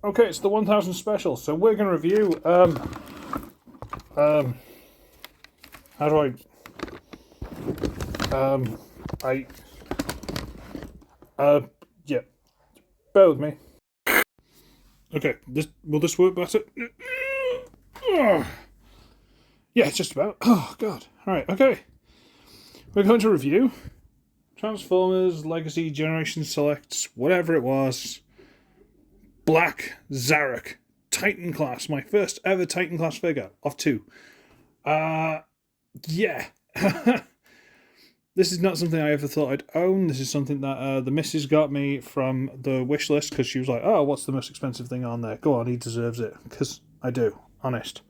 Okay, it's the 1000 special, so we're going to review, how do yeah, bear with me. Okay, will this work better? Yeah, just about. Oh, God. Alright, okay. We're going to review Transformers Legacy Generation Selects, whatever it was, Black Zarek Titan class, my first ever Titan class figure of 2. Yeah. This is not something I ever thought I'd own. This is something that the missus got me from the wish list because she was like, "Oh, what's the most expensive thing on there? Go on, he deserves it." Because I do, honest.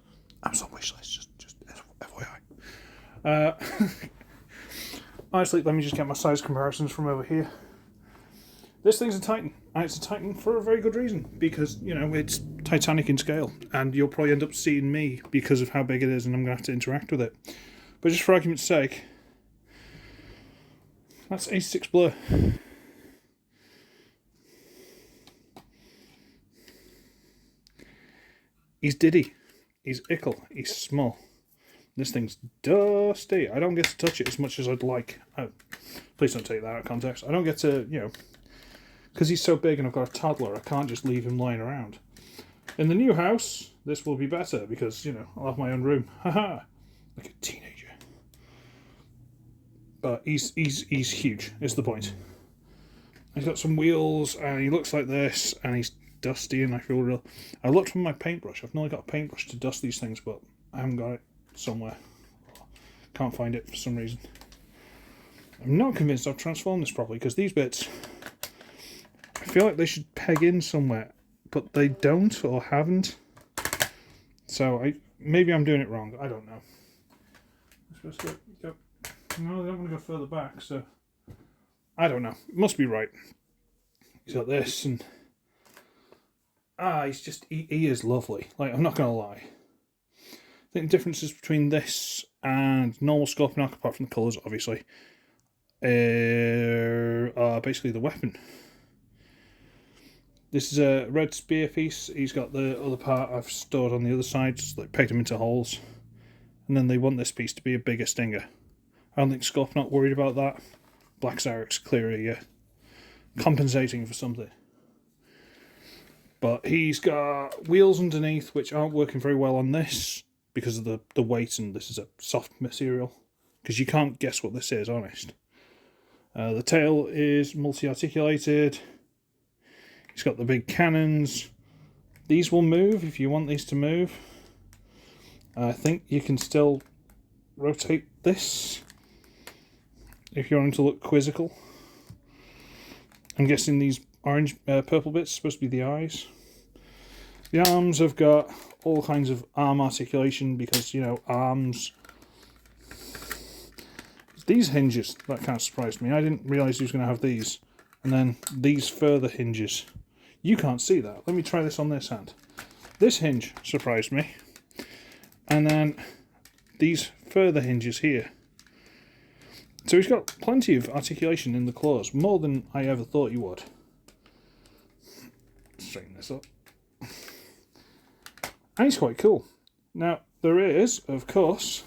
Amazon wish list, just FYI. Honestly, let me just get my size comparisons from over here. This thing's a Titan, and it's a Titan for a very good reason, because, you know, it's Titanic in scale, and you'll probably end up seeing me because of how big it is, and I'm going to have to interact with it. But just for argument's sake, that's A6 Blur. He's Diddy. He's Ickle. He's small. This thing's dusty. I don't get to touch it as much as I'd like. Oh, please don't take that out of context. I don't get to, you know, because he's so big and I've got a toddler, I can't just leave him lying around. In the new house, this will be better because, you know, I'll have my own room. Haha. Like a teenager. But he's huge, is the point. He's got some wheels and he looks like this and he's dusty and I feel real. I looked for my paintbrush. I've not got a paintbrush to dust these things, but I haven't got it somewhere. Can't find it for some reason. I'm not convinced I've transformed this properly because these bits, I feel like they should peg in somewhere, but they don't or haven't. So maybe I'm doing it wrong. I don't know. I'm supposed to go. No, they don't want to go further back, so I don't know. It must be right. He's got this, and he's just he is lovely. Like, I'm not gonna lie. I think the differences between this and normal Scorpion Arc, apart from the colours, obviously, are basically the weapon. This is a red spear piece. He's got the other part I've stored on the other side, just like pegged them into holes. And then they want this piece to be a bigger stinger. I don't think Scorpion not worried about that. Black Zarek's clearly compensating for something. But he's got wheels underneath which aren't working very well on this because of the weight, and this is a soft material. Because you can't guess what this is, honest. The tail is multi-articulated. He's got the big cannons. These will move if you want these to move. I think you can still rotate this if you want him to look quizzical. I'm guessing these orange, purple bits are supposed to be the eyes. The arms have got all kinds of arm articulation because, you know, arms. These hinges, that kind of surprised me. I didn't realise he was going to have these. And then these further hinges. You can't see that. Let me try this on this hand. This hinge surprised me. And then these further hinges here. So he's got plenty of articulation in the claws, more than I ever thought he would. Straighten this up. And he's quite cool. Now, there is, of course,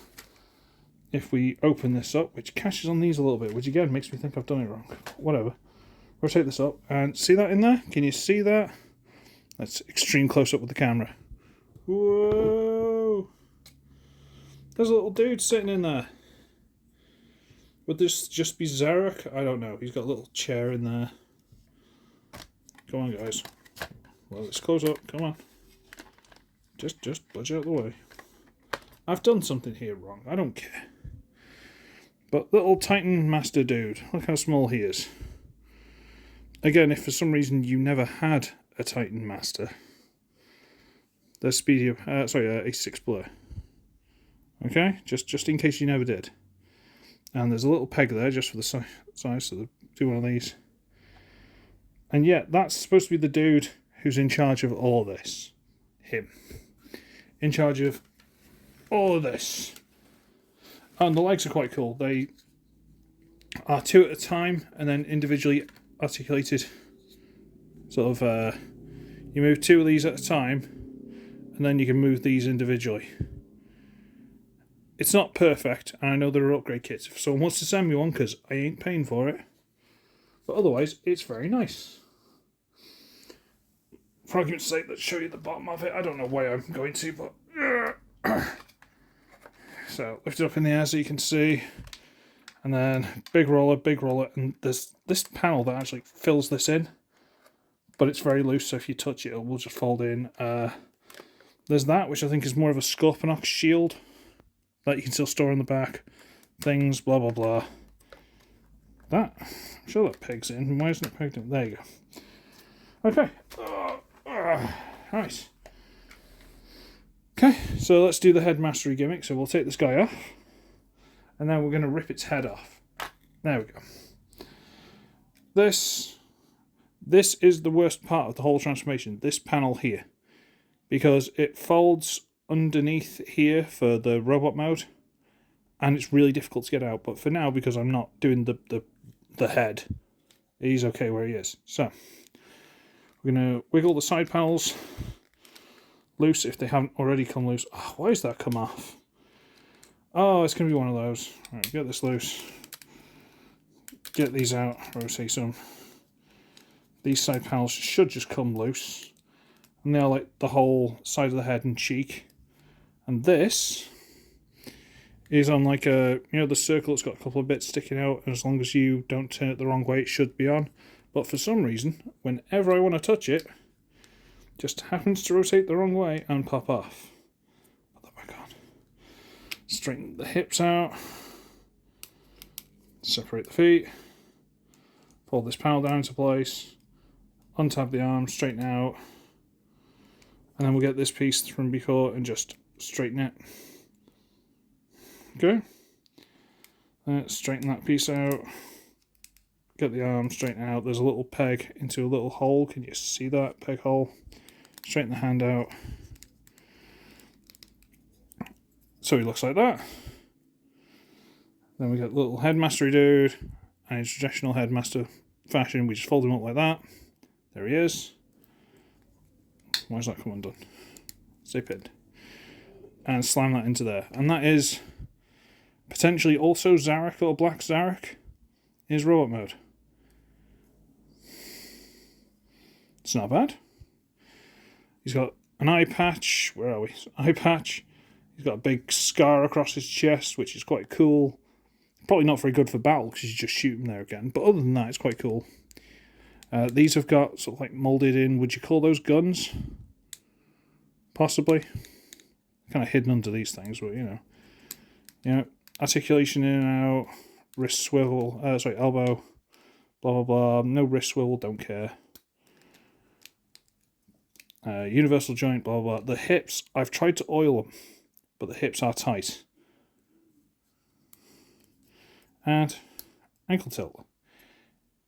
if we open this up, which catches on these a little bit, which again makes me think I've done it wrong. Whatever. Rotate this up, and see that in there? Can you see that? That's extreme close-up with the camera. Whoa! There's a little dude sitting in there. Would this just be Zarek? I don't know. He's got a little chair in there. Come on, guys. Well, let's close up. Come on. Just budge out the way. I've done something here wrong. I don't care. But little Titan Master dude. Look how small he is. Again, if for some reason you never had a Titan Master, there's Speedy, A6 Blur. Okay, just in case you never did. And there's a little peg there just for the size, so do one of these. And yeah, that's supposed to be the dude who's in charge of all this. Him. In charge of all of this. And the legs are quite cool. They are 2 at a time and then individually articulated sort of You move 2 of these at a time, and then you can move these individually. It's not perfect, and I know there are upgrade kits if someone wants to send me one, because I ain't paying for it. But otherwise, it's very nice. For argument's sake, let's show you the bottom of it. I don't know why I'm going to, but... So, lift it up in the air so you can see. And then, big roller, and there's this panel that actually fills this in. But it's very loose, so if you touch it, it will just fold in. There's that, which I think is more of a Scorponok shield that you can still store in the back. Things, blah, blah, blah. That, I'm sure that pegs in. Why isn't it pegged in? There you go. Okay. Nice. Okay, so let's do the head mastery gimmick. So we'll take this guy off, and then we're going to rip its head off. There we go. This is the worst part of the whole transformation, this panel here, because it folds underneath here for the robot mode, and it's really difficult to get out. But for now, because I'm not doing the head, he's okay where he is. So we're going to wiggle the side panels loose if they haven't already come loose. Oh, why has that come off? Oh, it's going to be one of those. Right, get this loose. Get these out, rotate some. These side panels should just come loose. And they're like the whole side of the head and cheek. And this is on like a, you know, the circle, it's got a couple of bits sticking out, and as long as you don't turn it the wrong way, it should be on. But for some reason, whenever I want to touch it, just happens to rotate the wrong way and pop off. Put that back on. Straighten the hips out. Separate the feet. Pull this panel down into place. Untab the arm, straighten out. And then we'll get this piece from before and just straighten it. Okay. Straighten that piece out. Get the arm straighten out. There's a little peg into a little hole. Can you see that peg hole? Straighten the hand out. So he looks like that. Then we got the little headmastery dude. And in traditional headmaster fashion, we just fold him up like that. There he is. Why is that come undone? Zip it. And slam that into there. And that is potentially also Zarek or Black Zarek in his robot mode. It's not bad. He's got an eye patch. Where are we? Eye patch. He's got a big scar across his chest, which is quite cool. Probably not very good for battle because you just shoot him there again. But other than that, it's quite cool. These have got sort of like moulded in, would you call those guns? Possibly. Kind of hidden under these things, but you know. You know, articulation in and out, wrist swivel, elbow, blah blah blah. No wrist swivel, don't care. Universal joint, blah blah blah. The hips, I've tried to oil them, but the hips are tight. And ankle tilt.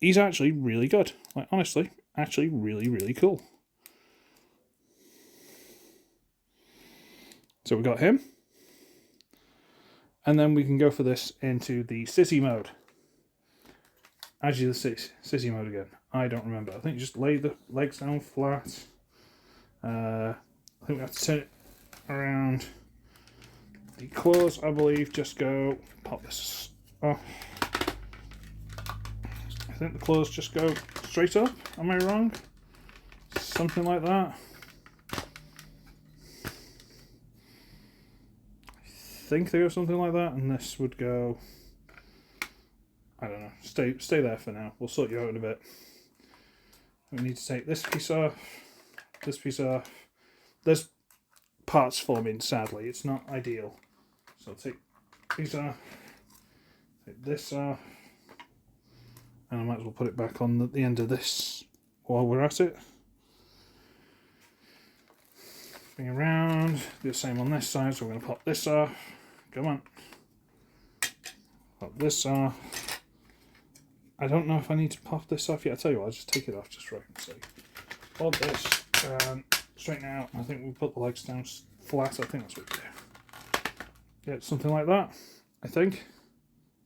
He's actually really good. Like, honestly, actually really, really cool. So we got him. And then we can go for this into the sissy mode. Actually, the sissy mode again. I don't remember. I think you just lay the legs down flat. I think we have to turn it around. The claws, I believe, just go... Pop this off. I think the claws just go straight up. Am I wrong? Something like that. I think they go something like that, and this would go... I don't know. Stay there for now. We'll sort you out in a bit. We need to take this piece off. This piece off. There's parts forming, sadly. It's not ideal. So I'll take these off. Take this off. And I might as well put it back on at the end of this while we're at it. Bring around. Do the same on this side. So we're going to pop this off. Come on. Pop this off. I don't know if I need to pop this off yet. I'll tell you what, I'll just take it off just right. So hold this. Straighten out. I think we'll put the legs down flat. I think that's what we do. Yeah, something like that. I think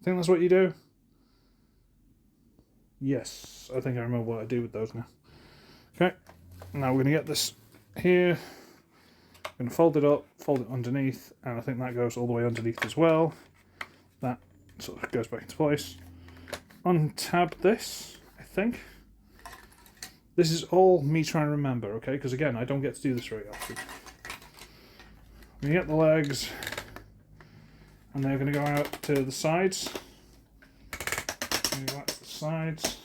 that's what you do. Yes, I think I remember what I do with those now. Okay, Now we're going to get this here. I'm going to fold it up, fold it underneath, and I think that goes all the way underneath as well. That sort of goes back into place. Untab this, I think. This is all me trying to remember, okay? Because again, I don't get to do this very often. We get the legs, and they're going to go out to the sides. Go out to the sides.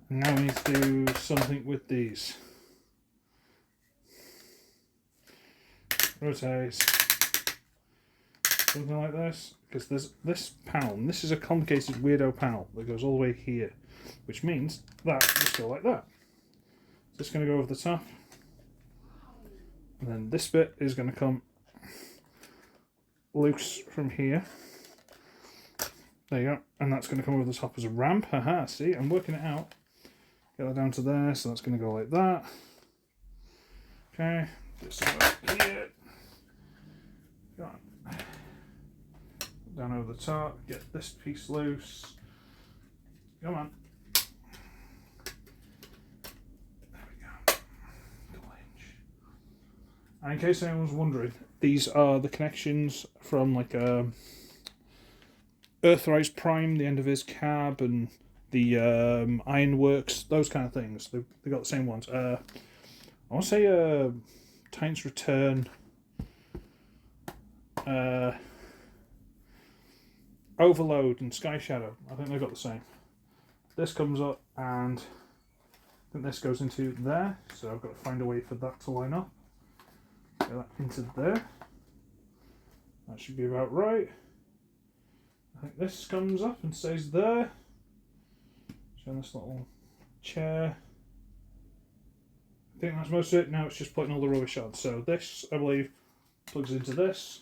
And now we need to do something with these. Rotate. Something like this. Because there's this panel, and this is a complicated weirdo panel that goes all the way here. Which means that just go like that. Just going to go over the top. And then this bit is going to come loose from here. There you go. And that's going to come over the top as a ramp. Haha, see, I'm working it out. Get that down to there, so that's going to go like that. Okay, this over here. Go on. Down over the top, get this piece loose. Come on. And in case anyone's wondering, these are the connections from like Earthrise Prime, the end of his cab, and the Ironworks, those kind of things. They got the same ones. I want to say Titan's Return, Overload, and Sky Shadow. I think they've got the same. This comes up, and I think this goes into there. So I've got to find a way for that to line up. Get that into there. That should be about right. I think this comes up and stays there. Showing this little chair. I think that's most of it. Now it's just putting all the rubbish on. So this, I believe, plugs into this.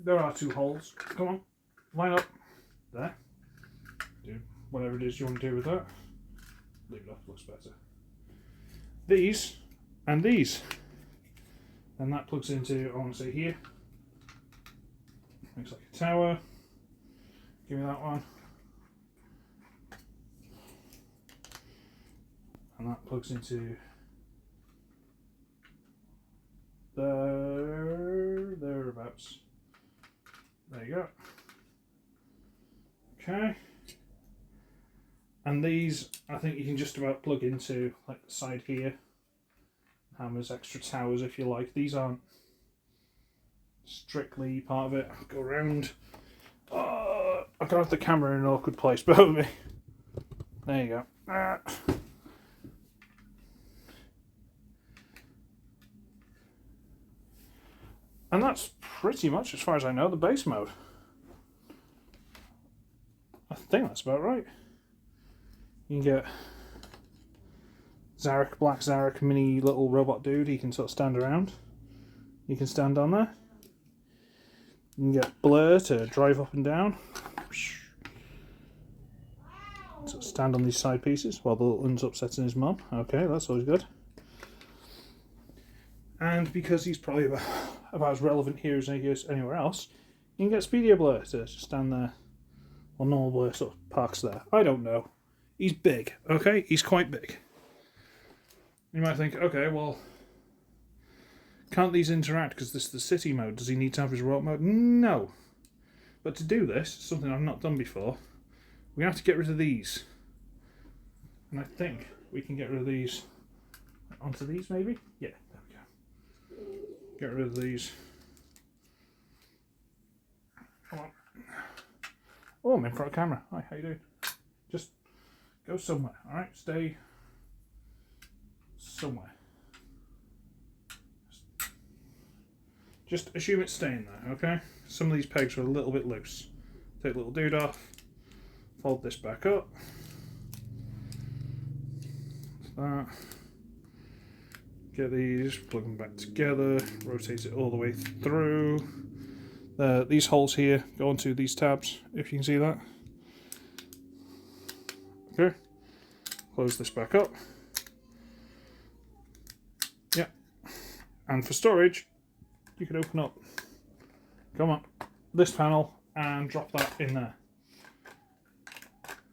There are two holes. Come on, line up. There. Do whatever it is you want to do with that. Leave it off, looks better. These and these. And that plugs into, I want to say here. Looks like a tower. Give me that one. And that plugs into there, thereabouts. There you go. Okay. And these, I think you can just about plug into like the side here. Hammers, extra towers if you like. These aren't strictly part of it. I'll go around. I've got to have the camera in an awkward place, bear with me. There you go. And that's pretty much, as far as I know, the base mode. I think that's about right. You can get Zarek, Black Zarek, mini little robot dude. He can sort of stand around. You can stand on there. You can get Blur to drive up and down. So stand on these side pieces while the little one's upsetting his mum. Okay, that's always good. And because he's probably about as relevant here as he is anywhere else, you can get Speedier Blur to just stand there. Well, normal Blur sort of parks there. I don't know. He's big, okay? He's quite big. You might think, okay, well, can't these interact because this is the city mode? Does he need to have his robot mode? No. But to do this, something I've not done before, we have to get rid of these. And I think we can get rid of these onto these, maybe? Yeah, there we go. Get rid of these. Come on. Oh, I'm in front of camera. Hi, how you doing? Just go somewhere, alright? Stay somewhere. Just assume it's staying there, okay? Some of these pegs are a little bit loose. Take the little dude off, fold this back up. That. Get these, plug them back together, rotate it all the way through. These holes here go onto these tabs, if you can see that. Okay, close this back up. Yeah, and for storage, you can open up, come on, this panel and drop that in there.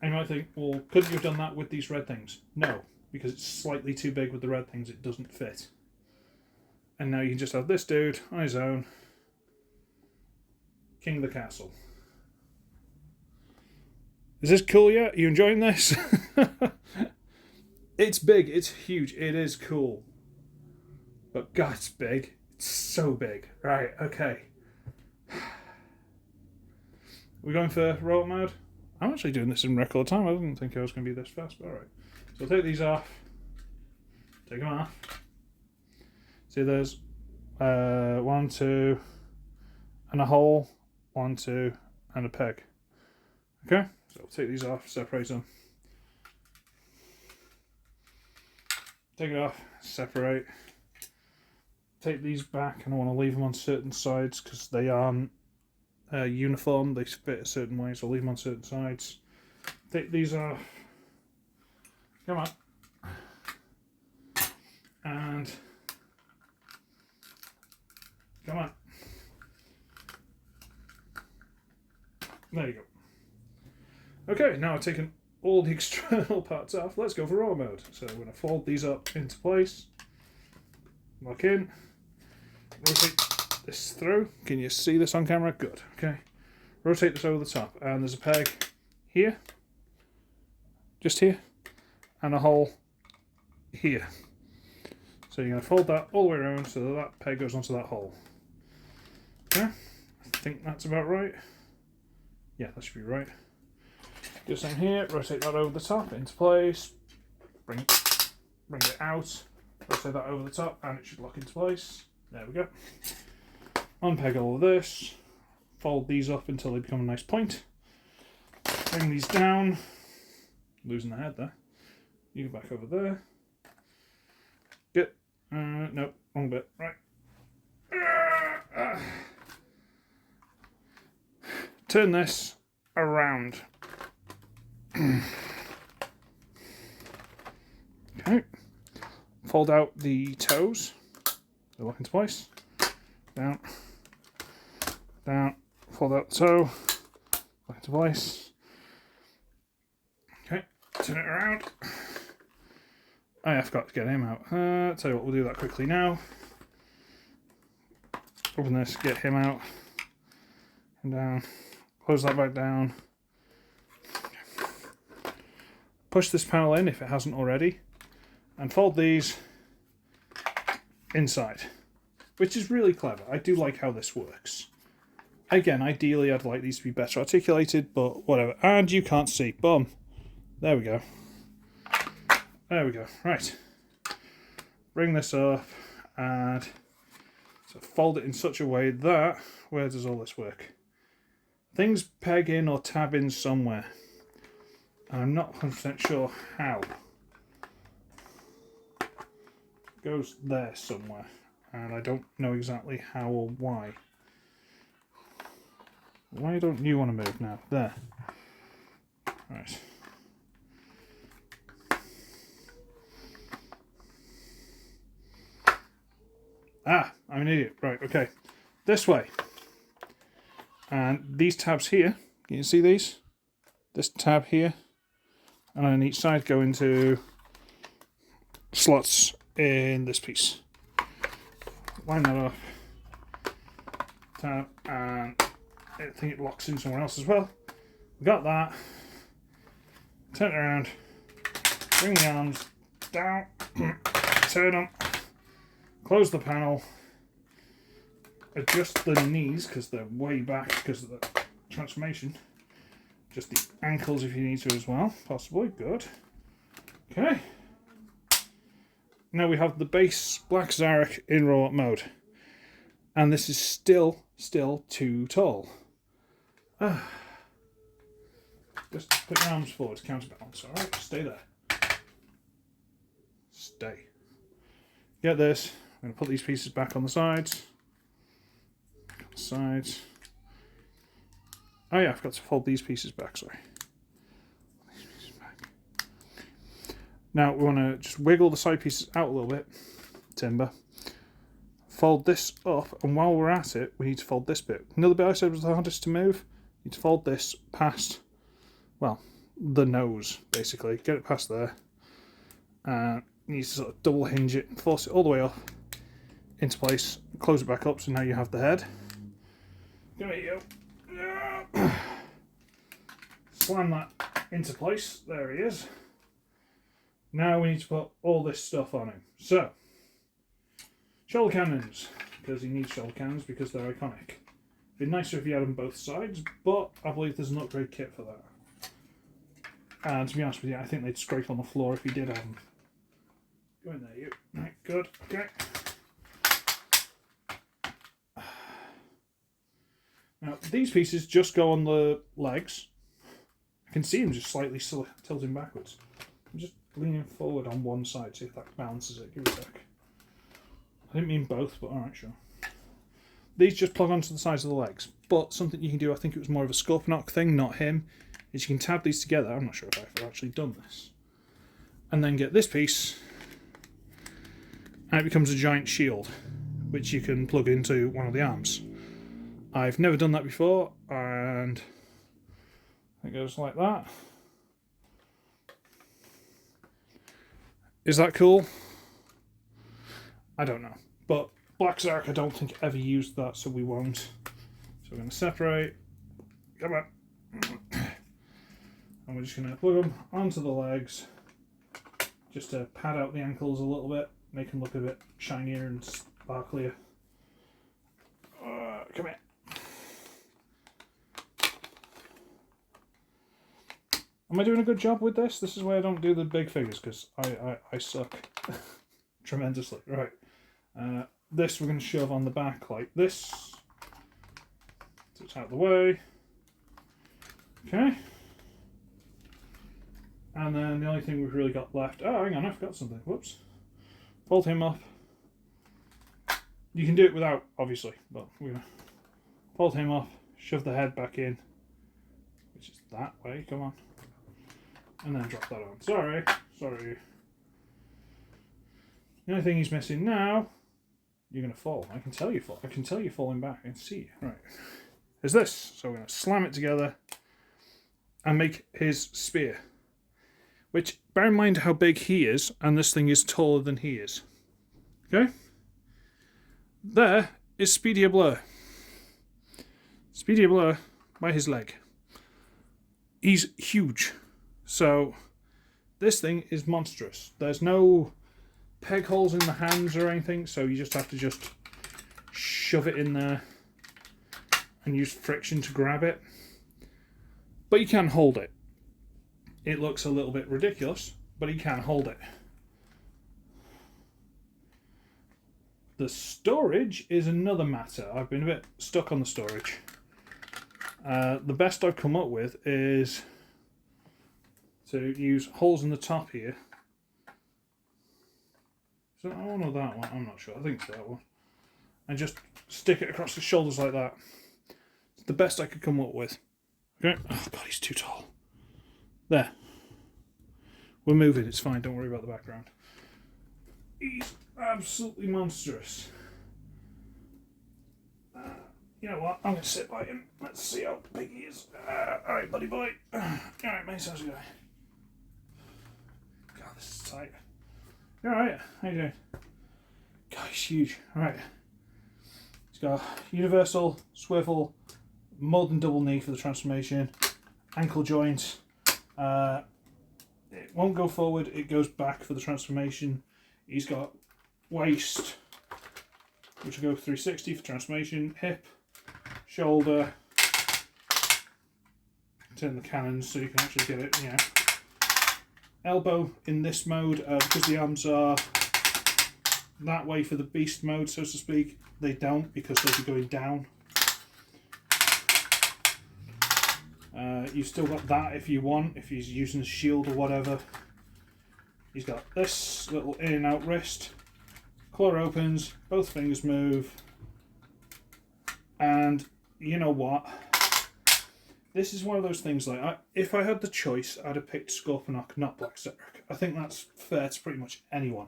And you might think, well, couldn't you have done that with these red things? No, because it's slightly too big with the red things, it doesn't fit. And now you can just have this dude on his own, king of the castle. Is this cool yet? Are you enjoying this? It's big, it's huge, it is cool. But God, it's big. It's so big. Right, okay. We're going for robot mode? I'm actually doing this in record time. I didn't think I was going to be this fast, but alright. So I'll take these off. Take them off. See, there's 1, 2, and a hole, 1, 2, and a peg. Okay, so I'll take these off, separate them. Take it off, separate. Take these back, and I want to leave them on certain sides because they aren't uniform. They fit a certain way, so I'll leave them on certain sides. Take these off. Come on. And come on. There you go. Okay, now I've taken all the external parts off. Let's go for raw mode. So I'm going to fold these up into place. Lock in. Rotate this through. Can you see this on camera? Good. Okay. Rotate this over the top. And there's a peg here. Just here. And a hole here. So you're going to fold that all the way around so that that peg goes onto that hole. Okay. I think that's about right. Yeah, that should be right. Do the same here. Rotate that over the top into place. Bring it out. Rotate that over the top and it should lock into place. There we go. Unpeg all of this. Fold these up until they become a nice point. Bring these down. Losing the head there. You go back over there. Good. Nope, wrong bit. Right. Turn this around. Okay. Fold out the toes. They lock into place. Down. Down. Fold out the toe. Lock into place. Okay. Turn it around. Oh yeah, I forgot to get him out. Tell you what, we'll do that quickly now. Open this, get him out. And down. Close that back down. Push this panel in if it hasn't already. And fold these inside. Which is really clever. I do like how this works. Again, ideally I'd like these to be better articulated, but whatever. And you can't see. Boom. There we go. There we go. Right. Bring this up and so fold it in such a way that, where does all this work? Things peg in or tab in somewhere. And I'm not 100% sure how. It goes there somewhere. And I don't know exactly how or why. Why don't you want to move now? There. Right. Ah, I'm an idiot. Right, okay. This way. And these tabs here, can you see these? This tab here. And on each side go into slots in this piece. Line that off. Tab, and I think it locks in somewhere else as well. We got that. Turn it around. Bring the arms down. Turn them. Close the panel, adjust the knees because they're way back because of the transformation. Just the ankles if you need to as well, possibly. Good. Okay. Now we have the base Black Zarek in robot mode. And this is still too tall. Just put your arms forward to counterbalance, alright? Stay there. Stay. Get this. I'm going to put these pieces back on the sides. Oh yeah, I forgot to fold these pieces back, sorry. Now we want to just wiggle the side pieces out a little bit. Timber. Fold this up, and while we're at it, we need to fold this bit. Another bit I said was the hardest to move. You need to fold this past, well, the nose, basically. Get it past there. And you need to sort of double hinge it and force it all the way up into place. Close it back up, so now you have the head. There you go. Slam that into place. There he is. Now we need to put all this stuff on him. So, shoulder cannons, because he needs shoulder cannons because they're iconic. It'd be nicer if you had them both sides, but I believe there's an upgrade kit for that. And to be honest with you, I think they'd scrape on the floor if you did have them. Go in there, you. Right, good. Okay. Now, these pieces just go on the legs. I can see them just slightly tilting backwards. I'm just leaning forward on one side, see if that balances it. Give it a sec. I didn't mean both, but alright, sure. These just plug onto the sides of the legs. But something you can do, I think it was more of a Scorponok thing, not him, is you can tab these together. I'm not sure if I've actually done this. And then get this piece, and it becomes a giant shield, which you can plug into one of the arms. I've never done that before, and it goes like that. Is that cool? I don't know. But Black Zark, I don't think ever used that, so we won't. So we're going to separate. Come on. And we're just going to plug them onto the legs, just to pad out the ankles a little bit, make them look a bit shinier and sparklier. Come here. Am I doing a good job with this? This is why I don't do the big figures, because I suck tremendously. Right. This we're going to shove on the back like this. So it's out of the way. Okay. And then the only thing we've really got left... Oh, hang on, I forgot something. Whoops. Fold him up. You can do it without, obviously, but we're going to fold him up, shove the head back in, which is that way. Come on. And then drop that on. Sorry. The only thing he's missing now, you're going to fall. I can tell you fall. I can tell you falling back. I can see you. Right. Is this. So we're going to slam it together and make his spear. Which, bear in mind how big he is, and this thing is taller than he is. Okay? There is Speedy Blur. Speedy Blur by his leg. He's huge. So, this thing is monstrous. There's no peg holes in the hands or anything, so you just have to just shove it in there and use friction to grab it. But you can hold it. It looks a little bit ridiculous, but you can hold it. The storage is another matter. I've been a bit stuck on the storage. The best I've come up with is to use holes in the top here. Is that one or that one? I'm not sure. I think it's that one. And just stick it across the shoulders like that. It's the best I could come up with. Okay. Oh god, he's too tall. There. We're moving, it's fine, don't worry about the background. He's absolutely monstrous. You know what, I'm going to sit by him. Let's see how big he is. Alright, buddy boy. Alright, mate, how's it going? God, this is tight. You alright? How you doing? God, he's huge. Alright. He's got universal, swivel, more than double knee for the transformation, ankle joint. It won't go forward, it goes back for the transformation. He's got waist, which will go 360 for transformation, hip, shoulder. Turn the cannons so you can actually get it, yeah. Elbow in this mode, because the arms are that way for the beast mode, so to speak. They don't, because they'll be going down. You've still got that if you want, if he's using a shield or whatever. He's got this little in and out wrist. Claw opens, both fingers move. And you know what? This is one of those things like, if I had the choice, I'd have picked Scorponok, not Black Zark. I think that's fair to pretty much anyone.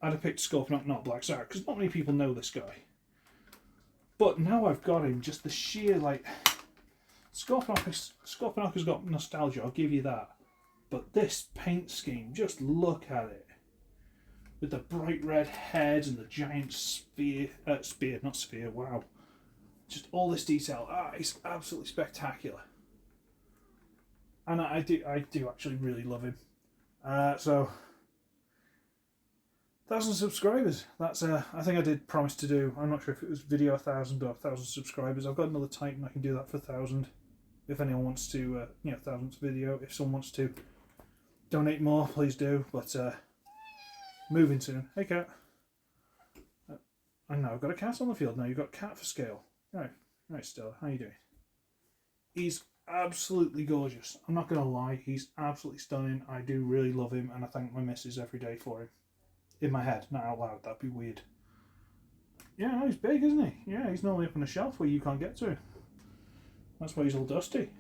I'd have picked Scorponok, not Black Zark, because not many people know this guy. But now I've got him, just the sheer, like, Scorponok has got nostalgia, I'll give you that. But this paint scheme, just look at it. With the bright red head and the giant wow. Just all this detail, it's absolutely spectacular. And I do actually really love him. So 1,000 subscribers. That's I think I did promise to do. I'm not sure if it was video 1,000 or 1,000 subscribers. I've got another Titan. I can do that for 1,000. If anyone wants to, 1,000th video. If someone wants to donate more, please do. But moving soon. Hey cat. I know I've got a cat on the field now. You've got cat for scale. Right, Stella. How you doing? He's absolutely gorgeous. I'm not gonna lie. He's absolutely stunning. I do really love him, and I thank my missus every day for him. In my head, not out loud. That'd be weird. Yeah, no, he's big, isn't he? Yeah, he's normally up on a shelf where you can't get to. That's why he's all dusty.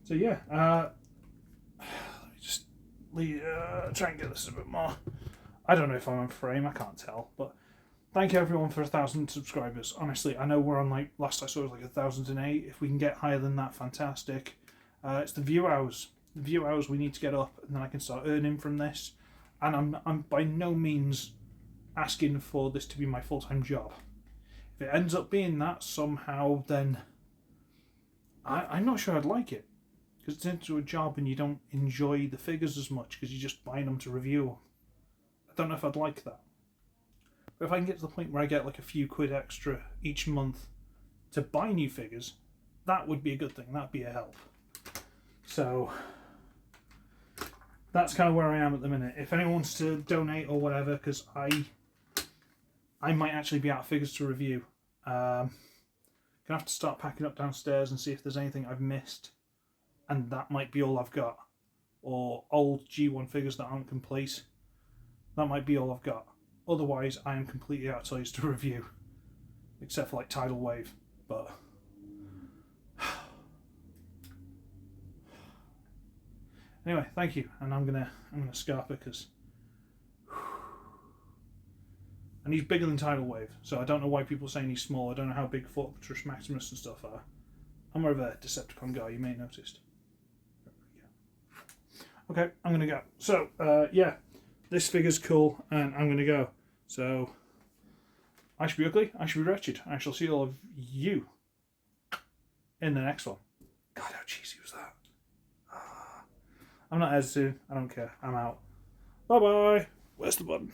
So yeah, let me just try and get this a bit more. I don't know if I'm on frame. I can't tell. But thank you everyone for 1,000 subscribers. Honestly, I know we're on like last I saw it was like 1,008. If we can get higher than that, fantastic. It's the view hours. The view hours we need to get up, and then I can start earning from this. And I'm by no means asking for this to be my full-time job. If it ends up being that somehow, then I'm not sure I'd like it. Because it's into a job and you don't enjoy the figures as much because you're just buying them to review them. I don't know if I'd like that. But if I can get to the point where I get like a few quid extra each month to buy new figures, that would be a good thing. That'd be a help. So that's kind of where I am at the minute. If anyone wants to donate or whatever, because I might actually be out of figures to review. Gonna have to start packing up downstairs and see if there's anything I've missed, and that might be all I've got. Or old G1 figures that aren't complete. That might be all I've got. Otherwise, I am completely out of toys to review, except for like Tidal Wave. But anyway, thank you, and I'm gonna scarp it because, and he's bigger than Tidal Wave, so I don't know why people are saying he's small. I don't know how big Fortress Maximus and stuff are. I'm more of a Decepticon guy, you may have noticed. Okay, I'm gonna go. So yeah, this figure's cool, and I'm gonna go. So I should be ugly, I should be wretched. I shall see all of you in the next one. God, how cheesy was that? I'm not editing. I don't care. I'm out. Bye bye. Where's the button?